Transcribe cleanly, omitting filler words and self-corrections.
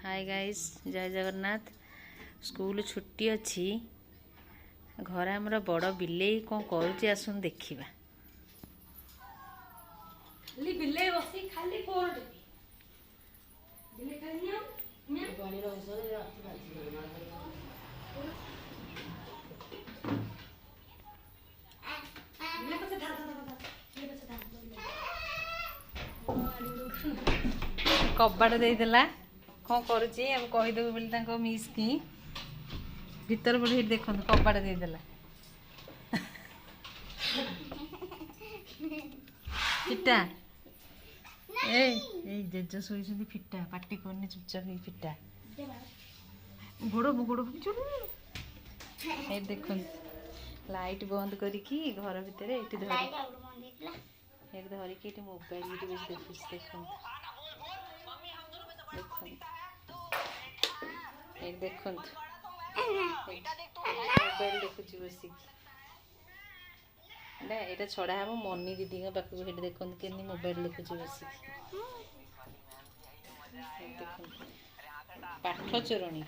Hi guys, जय Jagannath. School छुट्टी अच्छी घर आमर बड़ बिलेई कौन करुच्ची आसुन देखिबा। बिले बसी खाली फोन बिले खाली कबाड़ देदेला कौन करुच्ची अब कहीदेबू बोली मिस की भीतर पड़े देखो कबाड़ देदेला फिटा ए जेज शोई फिटा पाटी करनी चुपचाप फिटा गोड़ गोड़ देख लाइट बंद करिकी घर भितर धरिकी मोबाइल देखुच देख मोबाइल देखुची बसिक यहाँ छड़ा हम मनी दीदी पाखक देखते कि मोबाइल देखुची बसिक पाठ चोरणी